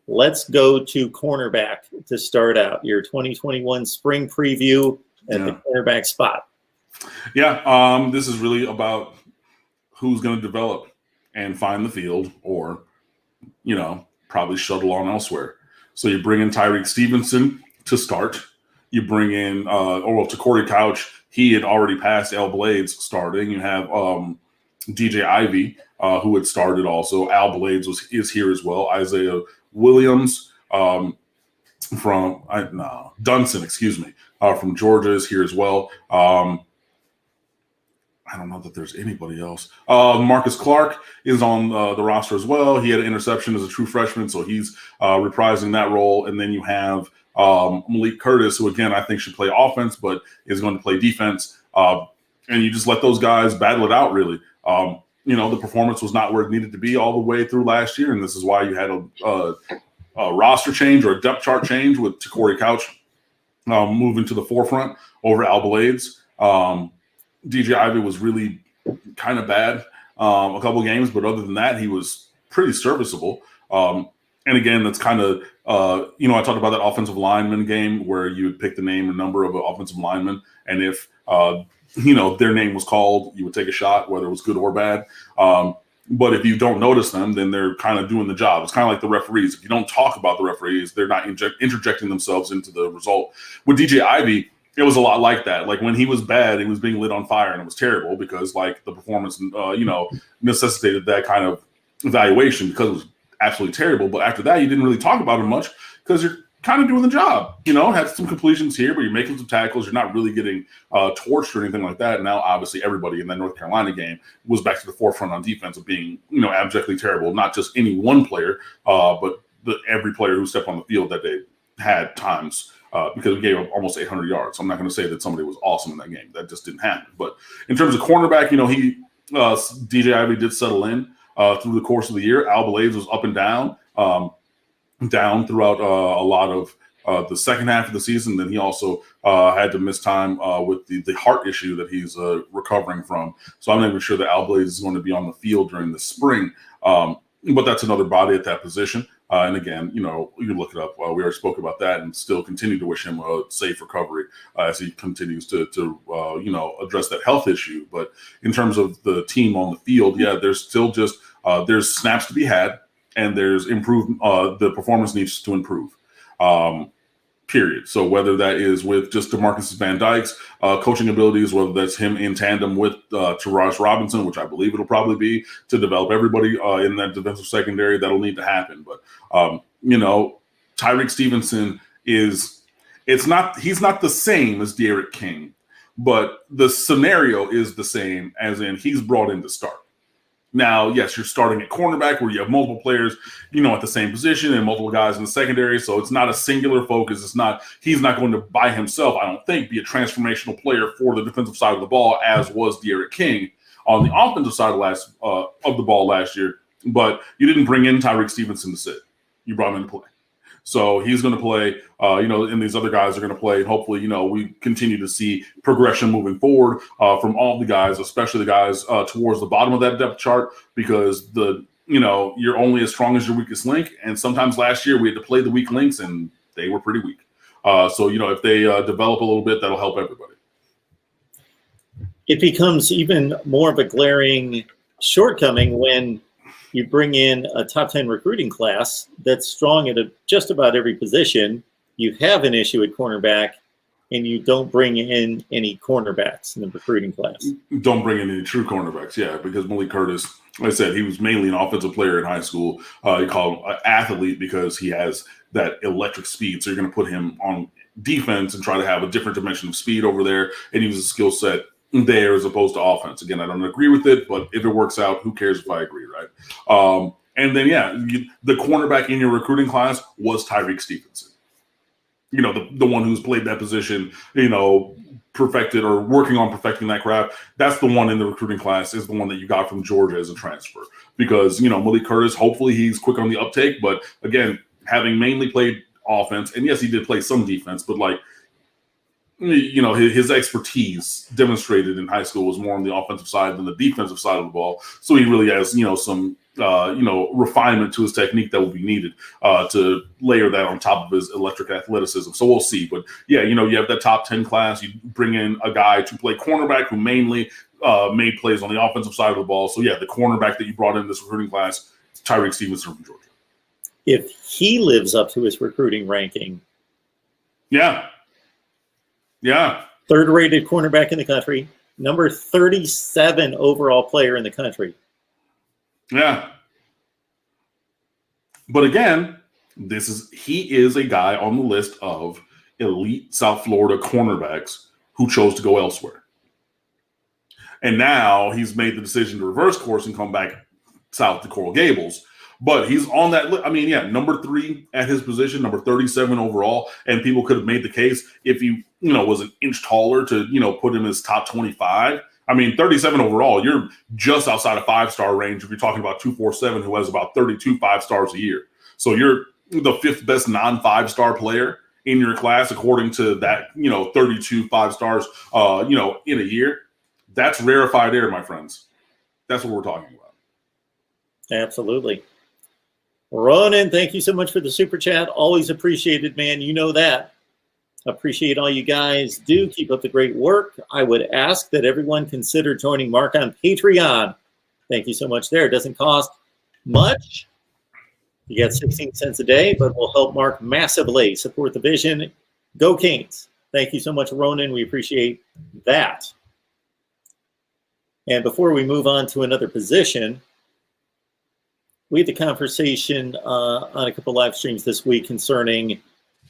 let's go to cornerback to start out your 2021 spring preview at the cornerback spot. Yeah, this is really about who's going to develop and find the field or, probably shuttle on elsewhere. So you bring in Tyreek Stevenson to start. You bring in, to Corey Couch. He had already passed Al Blades starting. You have DJ Ivy, who had started also. Al Blades is here as well. Isaiah Williams from Dunson, from Georgia is here as well. I don't know that there's anybody else. Marcus Clark is on the roster as well. He had an interception as a true freshman, so he's reprising that role. And then you have Malik Curtis, who, again, I think should play offense, but is going to play defense. And you just let those guys battle it out, really. The performance was not where it needed to be all the way through last year, and this is why you had a roster change or a depth chart change with Corey Couch moving to the forefront over Al Blades. DJ Ivy was really kind of bad a couple games, but other than that, he was pretty serviceable. And again, that's kind of, I talked about that offensive lineman game where you would pick the name or number of an offensive lineman, and if, their name was called, you would take a shot, whether it was good or bad. But if you don't notice them, then they're kind of doing the job. It's kind of like the referees. If you don't talk about the referees, they're not interjecting themselves into the result. With DJ Ivy, it was a lot like that. Like when he was bad, he was being lit on fire, and it was terrible because the performance, necessitated that kind of evaluation because it was absolutely terrible. But after that, you didn't really talk about him much because you're kind of doing the job. Had some completions here, but you're making some tackles. You're not really getting torched or anything like that. And now, obviously, everybody in that North Carolina game was back to the forefront on defense of being, abjectly terrible. Not just any one player, but every player who stepped on the field that day had times. Because we gave up almost 800 yards. I'm not going to say that somebody was awesome in that game. That just didn't happen. But in terms of cornerback, DJ Ivy did settle in through the course of the year. Al Blades was up and down throughout a lot of the second half of the season. Then he also had to miss time with the heart issue that he's recovering from. So I'm not even sure that Al Blades is going to be on the field during the spring. But that's another body at that position. And again, you can look it up. We already spoke about that and still continue to wish him a safe recovery as he continues to address that health issue. But in terms of the team on the field, there's still just there's snaps to be had and there's improved. The performance needs to improve. Period. So whether that is with just DeMarcus Van Dyke's coaching abilities, whether that's him in tandem with Taraj Robinson, which I believe it'll probably be to develop everybody in that defensive secondary, that'll need to happen. But Tyreek Stevenson he's not the same as Derek King, but the scenario is the same, as in he's brought in to start. Now, yes, you're starting at cornerback where you have multiple players, at the same position and multiple guys in the secondary. So it's not a singular focus. He's not going to by himself, I don't think, be a transformational player for the defensive side of the ball, as was Derek King on the offensive side of the ball last year. But you didn't bring in Tyreek Stevenson to sit. You brought him in to play. So he's going to play, and these other guys are going to play. And hopefully, we continue to see progression moving forward from all the guys, especially the guys towards the bottom of that depth chart, because you're only as strong as your weakest link. And sometimes last year we had to play the weak links, and they were pretty weak. So if they develop a little bit, that'll help everybody. It becomes even more of a glaring shortcoming when you bring in a top 10 recruiting class that's strong at just about every position. You have an issue at cornerback, and you don't bring in any cornerbacks in the recruiting class. Don't bring in any true cornerbacks, because Malik Curtis, like I said, he was mainly an offensive player in high school. You call him an athlete because he has that electric speed. So you're going to put him on defense and try to have a different dimension of speed over there, and use a skill set there as opposed to offense. Again, I don't agree with it, but if it works out, who cares if I agree, right? And then, the cornerback in your recruiting class was Tyreek Stevenson. The one who's played that position, perfected or working on perfecting that craft. That's the one in the recruiting class, is the one that you got from Georgia as a transfer. Because, Malik Curtis, hopefully he's quick on the uptake. But again, having mainly played offense, and yes, he did play some defense, but his expertise demonstrated in high school was more on the offensive side than the defensive side of the ball. So he really has, some refinement to his technique that will be needed to layer that on top of his electric athleticism. So we'll see. But yeah, you have that top 10 class. You bring in a guy to play cornerback who mainly made plays on the offensive side of the ball. So yeah, the cornerback that you brought in this recruiting class, Tyreek Stevenson from Georgia. If he lives up to his recruiting ranking, yeah, third rated cornerback in the country, number 37 overall player in the country. Yeah. But again, he is a guy on the list of elite South Florida cornerbacks who chose to go elsewhere. And now he's made the decision to reverse course and come back south to Coral Gables. But he's on that list. I mean, yeah, number 3 at his position, number 37 overall. And people could have made the case if he, was an inch taller to, put him as top 25. I mean, 37 overall, you're just outside of 5-star range if you're talking about 247, who has about 32 5-stars a year. So you're the 5th best non-5-star player in your class, according to that, 32 5-stars, in a year. That's rarefied air, my friends. That's what we're talking about. Absolutely. Ronan, thank you so much for the super chat. Always appreciated, man. You know that. Appreciate all you guys do. Keep up the great work. I would ask that everyone consider joining Mark on Patreon. Thank you so much there. It doesn't cost much. You get 16 cents a day, but will help Mark massively support the vision. Go Canes. Thank you so much, Ronan. We appreciate that. And before we move on to another position, we had the conversation on a couple live streams this week concerning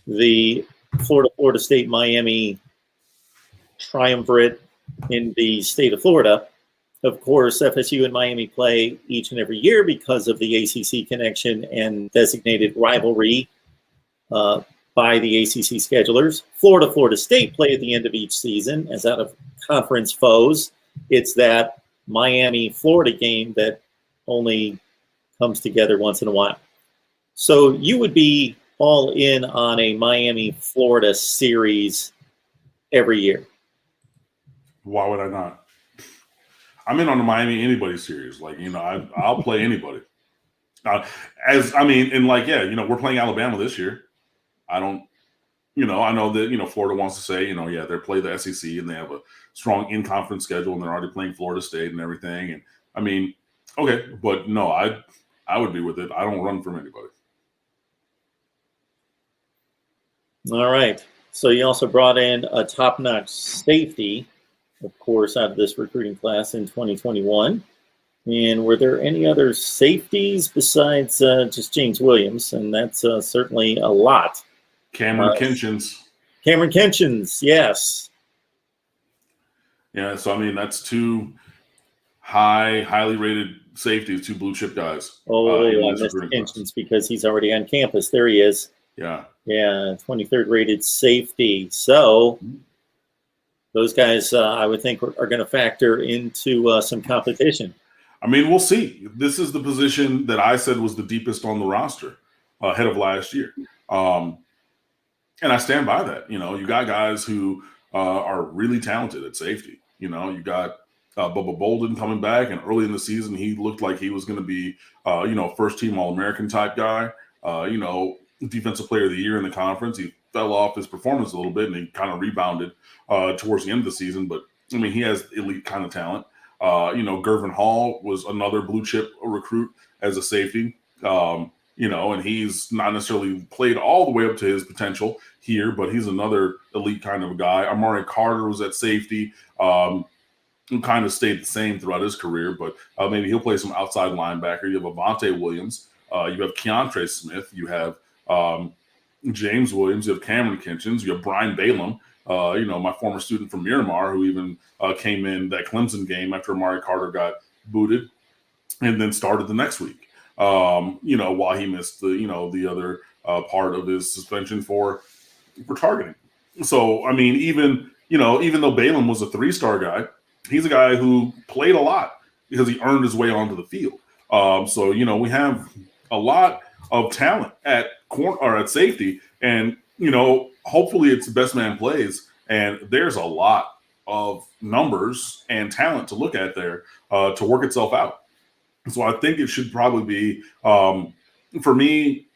the Florida State, Miami triumvirate in the state of Florida. Of course, FSU and Miami play each and every year because of the ACC connection and designated rivalry by the ACC schedulers. Florida State play at the end of each season as out of conference foes. It's that Miami-Florida game that only comes together once in a while. So you would be all in on a Miami-Florida series every year. Why would I not? I'm in on the Miami anybody series. I'll play anybody. We're playing Alabama this year. I know that, Florida wants to say, they play the SEC and they have a strong in-conference schedule and they're already playing Florida State and everything. And I mean, okay, but no, I would be with it. I don't run from anybody. All right. So you also brought in a top-notch safety, of course, out of this recruiting class in 2021. And were there any other safeties besides just James Williams? And that's certainly a lot. Cameron Kinchins. Cameron Kinchins, yes. Yeah, so I mean, that's 2 highly rated safeties, 2 blue chip guys. I missed Kinchins because he's already on campus. There he is. Yeah. Yeah, 23rd rated safety. So those guys, I would think, are going to factor into some competition. I mean, we'll see. This is the position that I said was the deepest on the roster ahead of last year. And I stand by that. You got guys who are really talented at safety. You got Bubba Bolden coming back, and early in the season, he looked like he was going to be, first-team All-American type guy, Defensive Player of the Year in the conference. He fell off his performance a little bit, and he kind of rebounded towards the end of the season. But, I mean, he has elite kind of talent. Gervin Hall was another blue-chip recruit as a safety, and he's not necessarily played all the way up to his potential here, but he's another elite kind of a guy. Amari Carter was at safety. Who kind of stayed the same throughout his career, but maybe he'll play some outside linebacker. You have Avante Williams. You have Keontre Smith. You have James Williams. You have Cameron Kinchins. You have Brian Balaam, my former student from Miramar, who even came in that Clemson game after Amari Carter got booted and then started the next week, while he missed the other part of his suspension for targeting. So, I mean, even though Balaam was a 3-star guy, he's a guy who played a lot because he earned his way onto the field. So, we have a lot of talent at safety, and, hopefully it's the best man plays. And there's a lot of numbers and talent to look at there to work itself out. So I think it should probably be, for me,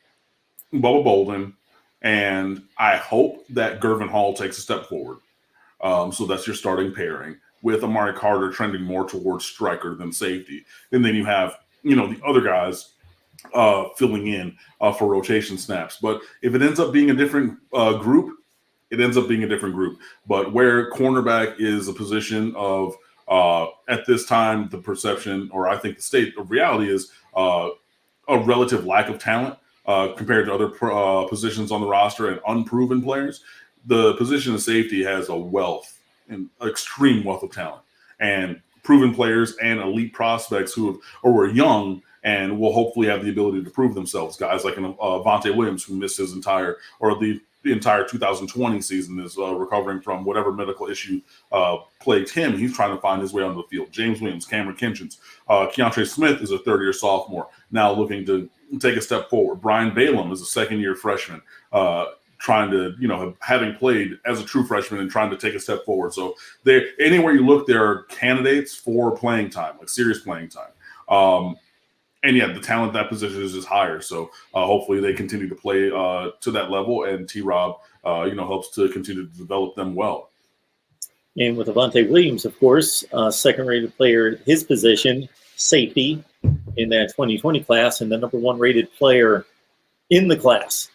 Bubba Bolden, and I hope that Gervin Hall takes a step forward. So that's your starting pairing, with Amari Carter trending more towards striker than safety. And then you have, the other guys filling in for rotation snaps. But if it ends up being a different group, it ends up being a different group. But where cornerback is a position of, at this time, the perception, or I think the state of reality is a relative lack of talent compared to other positions on the roster and unproven players. The position of safety has a wealth, an extreme wealth of talent, and proven players and elite prospects who are young and will hopefully have the ability to prove themselves. Guys like Vontae Williams, who missed his entire 2020 season, is recovering from whatever medical issue plagued him. He's trying to find his way onto the field. James Williams, Cameron Kinchins, Keontae Smith is a third-year sophomore, now looking to take a step forward. Brian Balaam is a second-year freshman, trying to, having played as a true freshman and trying to take a step forward. So anywhere you look, there are candidates for playing time, like serious playing time. And yeah, the talent at that position is just higher. So hopefully they continue to play to that level, and T-Rob, helps to continue to develop them well. And with Avonte Williams, of course, second-rated player at his position, safety, in that 2020 class, and the number one rated player in the class.